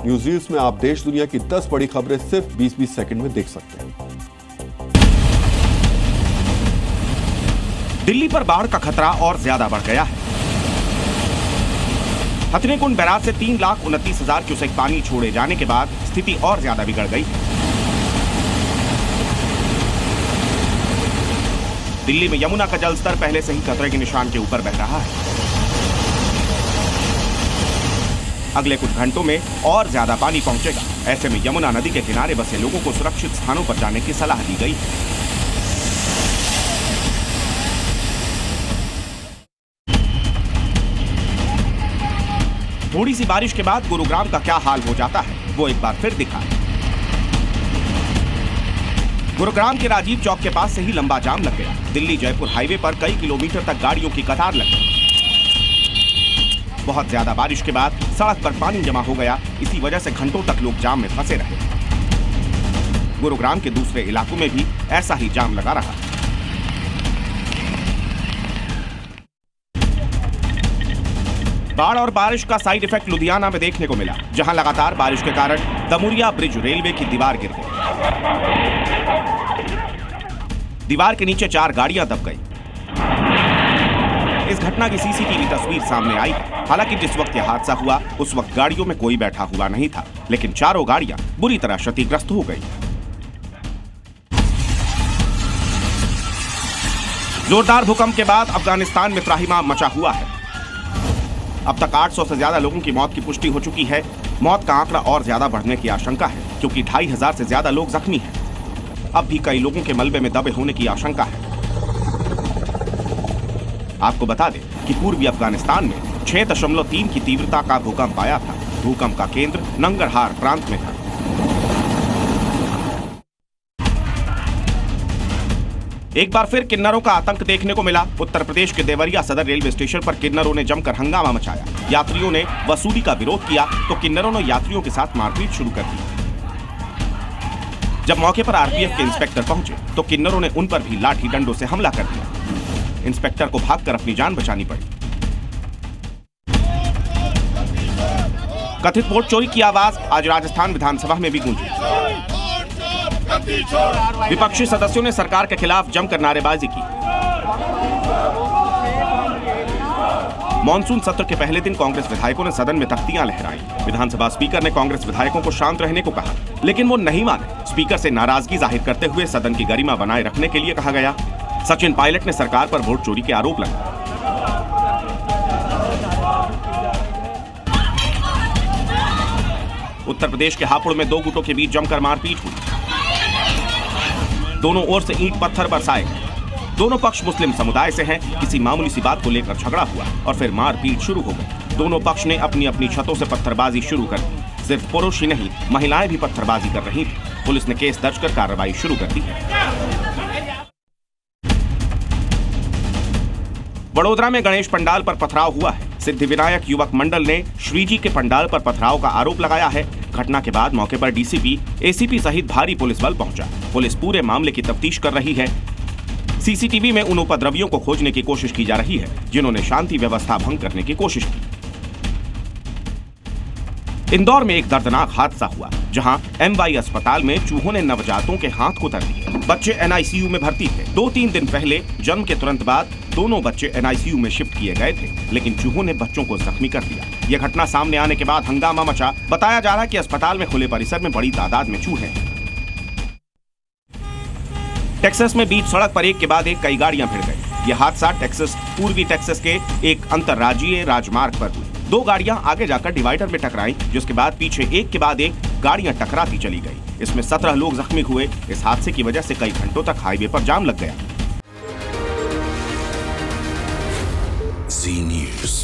News reels में आप देश दुनिया की 10 बड़ी खबरें सिर्फ 20-20 सेकंड में देख सकते हैं। दिल्ली पर बाढ़ का खतरा और ज्यादा बढ़ गया है। हथनीकुंड बैराज से 3,29,000 क्यूसेक पानी छोड़े जाने के बाद स्थिति और ज्यादा बिगड़ गई है। दिल्ली में यमुना का जलस्तर पहले से ही खतरे के निशान के ऊपर बह रहा है। अगले कुछ घंटों में और ज्यादा पानी पहुंचेगा। ऐसे में यमुना नदी के किनारे बसे लोगों को सुरक्षित स्थानों पर जाने की सलाह दी गई है। थोड़ी सी बारिश के बाद गुरुग्राम का क्या हाल हो जाता है वो एक बार फिर दिखा। गुरुग्राम के राजीव चौक के पास से ही लंबा जाम लग गया। दिल्ली जयपुर हाईवे पर कई किलोमीटर तक गाड़ियों की कतार लग गई। बहुत ज्यादा बारिश के बाद सड़क पर पानी जमा हो गया। इसी वजह से घंटों तक लोग जाम में फंसे रहे। गुरुग्राम के दूसरे इलाकों में भी ऐसा ही जाम लगा रहा। बाढ़ और बारिश का साइड इफेक्ट लुधियाना में देखने को मिला, जहां लगातार बारिश के कारण दमुरिया ब्रिज रेलवे की दीवार गिर गई। दीवार के नीचे 4 गाड़ियां दब गई। इस घटना की सीसीटीवी तस्वीर सामने आई है। हालांकि जिस वक्त यह हादसा हुआ उस वक्त गाड़ियों में कोई बैठा हुआ नहीं था, लेकिन चारों गाड़ियां बुरी तरह क्षतिग्रस्त हो गई। जोरदार भूकंप के बाद अफगानिस्तान में त्राहिमाम मचा हुआ है। अब तक 800 से ज्यादा लोगों की मौत की पुष्टि हो चुकी है। मौत का आंकड़ा और ज्यादा बढ़ने की आशंका है, क्योंकि 2,500 से ज्यादा लोग जख्मी हैं। अब भी कई लोगों के मलबे में दबे होने की आशंका है। आपको बता दें कि पूर्वी अफगानिस्तान में 6.3 की तीव्रता का भूकंप आया था। भूकंप का केंद्र नंगरहार प्रांत में था। एक बार फिर किन्नरों का आतंक देखने को मिला। उत्तर प्रदेश के देवरिया सदर रेलवे स्टेशन पर किन्नरों ने जमकर हंगामा मचाया। यात्रियों ने वसूली का विरोध किया तो किन्नरों ने यात्रियों के साथ मारपीट शुरू कर दी। जब मौके पर आरपीएफ के इंस्पेक्टर पहुंचे तो किन्नरों ने उन पर भी लाठी डंडों से हमला कर दिया। इंस्पेक्टर को भागकर अपनी जान बचानी पड़ी। कथित वोट चोरी की आवाज आज राजस्थान विधानसभा में भी गूंजी। विपक्षी सदस्यों ने सरकार के खिलाफ जमकर नारेबाजी की। मॉनसून सत्र के पहले दिन कांग्रेस विधायकों ने सदन में तख्तियां लहराई। विधानसभा स्पीकर ने कांग्रेस विधायकों को शांत रहने को कहा, लेकिन वो नहीं माने। स्पीकर से नाराजगी जाहिर करते हुए सदन की गरिमा बनाए रखने के लिए कहा गया। सचिन पायलट ने सरकार पर वोट चोरी के आरोप लगाए। उत्तर प्रदेश के हापुड़ में 2 गुटों के बीच जमकर मारपीट हुई। दोनों ओर से ईंट पत्थर बरसाए गए। दोनों पक्ष मुस्लिम समुदाय से हैं। किसी मामूली सी बात को लेकर झगड़ा हुआ और फिर मारपीट शुरू हो गई। दोनों पक्ष ने अपनी अपनी छतों से पत्थरबाजी शुरू कर दी। सिर्फ पुरुष ही नहीं, महिलाएं भी पत्थरबाजी कर रही थी। पुलिस ने केस दर्ज कर कार्रवाई शुरू कर दी है। वडोदरा में गणेश पंडाल पर पथराव हुआ है। सिद्धिविनायक युवक मंडल ने श्रीजी के पंडाल पर पथराव का आरोप लगाया है। घटना के बाद मौके पर डीसीपी, एसीपी सहित भारी पुलिस बल पहुंचा। पुलिस पूरे मामले की तफ्तीश कर रही है। सीसीटीवी में उन उपद्रवियों को खोजने की कोशिश की जा रही है जिन्होंने शांति व्यवस्था भंग करने की कोशिश की। इंदौर में एक दर्दनाक हादसा हुआ, जहां एमवाई अस्पताल में चूहों ने नवजातों के हाथ कुतर दिए। बच्चे एनआईसीयू में भर्ती थे। 2-3 दिन पहले जन्म के तुरंत बाद दोनों बच्चे एनआईसीयू में शिफ्ट किए गए थे, लेकिन चूहों ने बच्चों को जख्मी कर दिया। यह घटना सामने आने के बाद हंगामा मचा। बताया जा रहा है कि अस्पताल में खुले परिसर में बड़ी तादाद में चूहे हैं। टेक्सास में बीच सड़क पर एक के बाद एक कई गाड़ियां भिड़ गई। यह हादसा टेक्सास पूर्वी टेक्सास के एक अंतर्राज्यीय राजमार्ग पर हुई। 2 गाड़ियां आगे जाकर डिवाइडर में टकराई, जिसके बाद पीछे एक के बाद एक गाड़ियां टकराती चली गई। इसमें 17 लोग जख्मी हुए। इस हादसे की वजह से कई घंटों तक हाईवे पर जाम लग गया। जी न्यूज़।